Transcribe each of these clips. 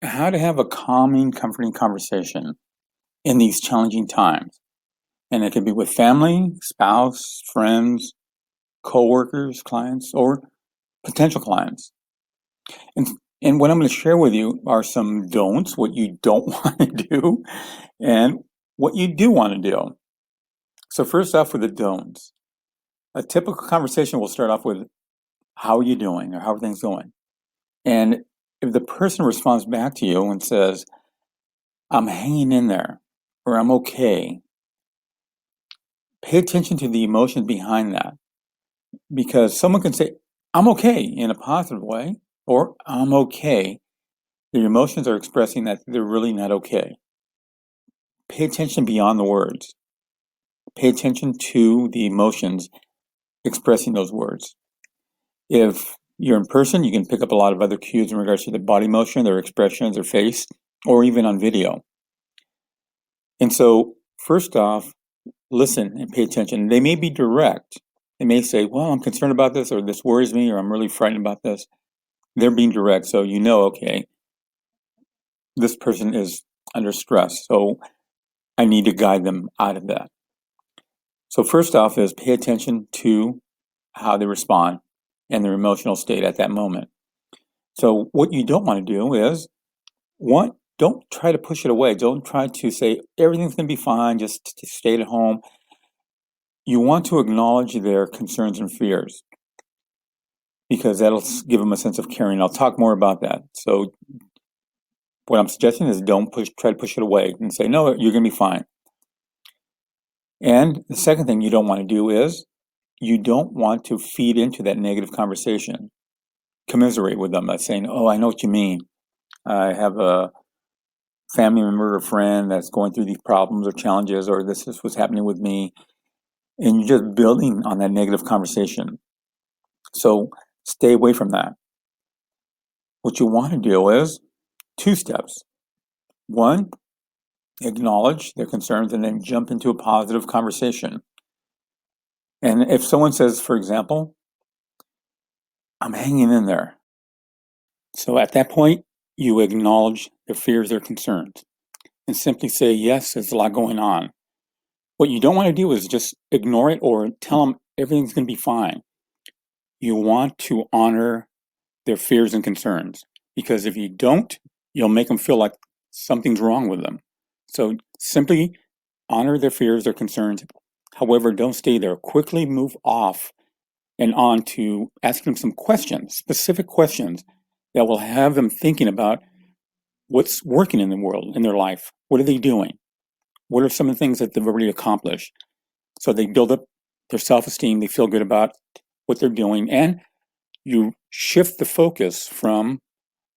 How to have a calming, comforting conversation in these challenging times. And it can be with family, spouse, friends, coworkers, clients, or potential clients. And and what I'm going to share with you are some don'ts, what you don't want to do, and what you do want to do. So first off with the don'ts. A typical conversation will start off with, how are you doing, or how are things going? And if the person responds back to you and says, I'm hanging in there, or I'm okay, pay attention to the emotions behind that, because someone can say, I'm okay in a positive way, or I'm okay. Their emotions are expressing that they're really not okay. Pay attention beyond the words. Pay attention to the emotions expressing those words. If you're in person, you can pick up a lot of other cues in regards to the body motion, their expressions, their face, or even on video. And so, first off, listen and pay attention. They may be direct. They may say, well, I'm concerned about this, or this worries me, or I'm really frightened about this. They're being direct. So you know, okay, this person is under stress. So I need to guide them out of that. So first off is pay attention to how they respond and their emotional state at that moment. So what you don't want to do is, one, don't try to push it away. Don't try to say everything's going to be fine, just stay at home. You want to acknowledge their concerns and fears, because that'll give them a sense of caring. I'll talk more about that. So what I'm suggesting is, don't try to push it away and say, no, you're going to be fine. And the second thing you don't want to do is, you don't want to feed into that negative conversation. Commiserate with them by saying, oh, I know what you mean. I have a family member or friend that's going through these problems or challenges, or this is what's happening with me. And you're just building on that negative conversation. So stay away from that. What you want to do is two steps. One, acknowledge their concerns and then jump into a positive conversation. And if someone says, for example, I'm hanging in there. So at that point, you acknowledge their fears, their concerns, and simply say, yes, there's a lot going on. What you don't want to do is just ignore it or tell them everything's going to be fine. You want to honor their fears and concerns, because if you don't, you'll make them feel like something's wrong with them. So simply honor their fears, their concerns. However, don't stay there. Quickly move off and on to asking them some questions, specific questions that will have them thinking about what's working in the world, in their life. What are they doing? What are some of the things that they've already accomplished? So they build up their self-esteem, they feel good about what they're doing, and you shift the focus from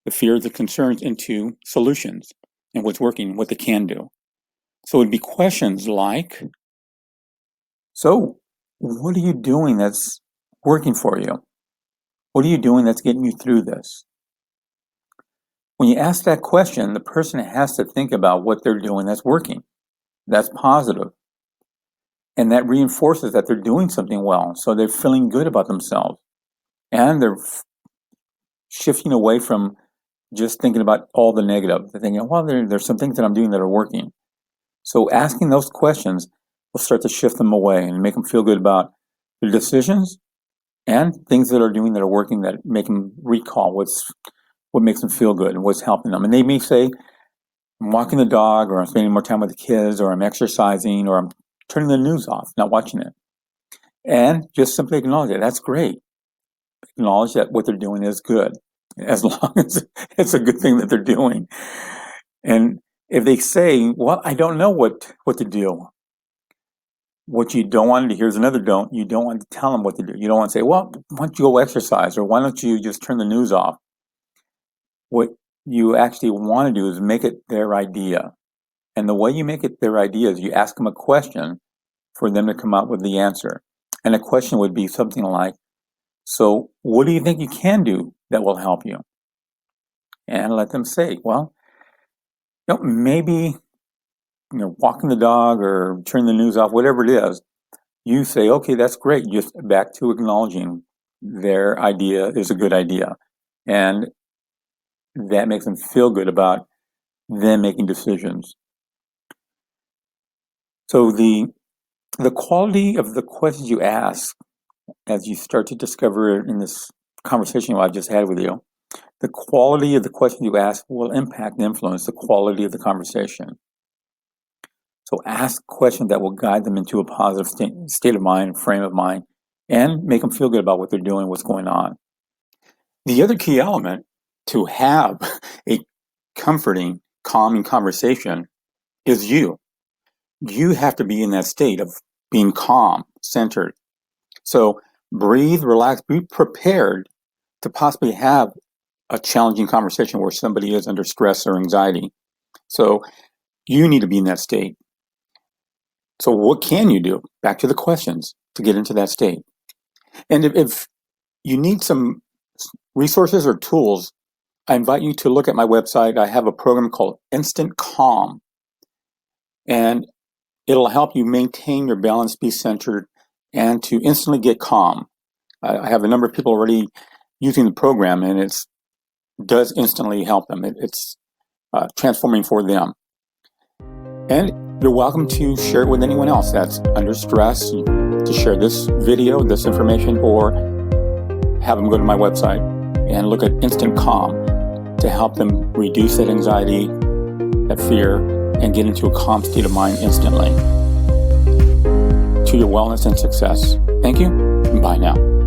the fears, the concerns into solutions and what's working, what they can do. So it'd be questions like, so what are you doing that's working for you? What are you doing that's getting you through this? When you ask that question, the person has to think about what they're doing that's working, that's positive. And that reinforces that they're doing something well. So they're feeling good about themselves. And they're shifting away from just thinking about all the negative. They're thinking, well, there's some things that I'm doing that are working. So asking those questions will start to shift them away and make them feel good about their decisions and things that are doing that are working, that make them recall what makes them feel good and what's helping them. And they may say, I'm walking the dog, or I'm spending more time with the kids, or I'm exercising, or I'm turning the news off, not watching it. And just simply acknowledge it. That's great. Acknowledge that what they're doing is good, as long as it's a good thing that they're doing. And if they say, well, I don't know what to do, what you don't want to do, here's another don't, you don't want to tell them what to do. You don't want to say, well, why don't you go exercise, or why don't you just turn the news off? What you actually want to do is make it their idea. And the way you make it their idea is you ask them a question for them to come up with the answer. And the question would be something like, so what do you think you can do that will help you? And let them say, well, maybe walking the dog or turning the news off, whatever it is. You say, okay, that's great. Just back to acknowledging their idea is a good idea. And that makes them feel good about them making decisions. So the quality of the questions you ask, as you start to discover in this conversation I've just had with you, the quality of the questions you ask will impact and influence the quality of the conversation. So ask questions that will guide them into a positive state of mind, frame of mind, and make them feel good about what they're doing, what's going on. The other key element to have a comforting, calming conversation is you. You have to be in that state of being calm, centered. So breathe, relax, be prepared to possibly have a challenging conversation where somebody is under stress or anxiety. So you need to be in that state. So what can you do? Back to the questions to get into that state. And if you need some resources or tools, I invite you to look at my website. I have a program called Instant Calm, and it'll help you maintain your balance, be centered, and to instantly get calm. I have a number of people already using the program, and it does instantly help them. It's transforming for them. And you're welcome to share it with anyone else that's under stress, to share this video, this information, or have them go to my website and look at Instant Calm to help them reduce that anxiety, that fear, and get into a calm state of mind instantly. To your wellness and success. Thank you, and bye now.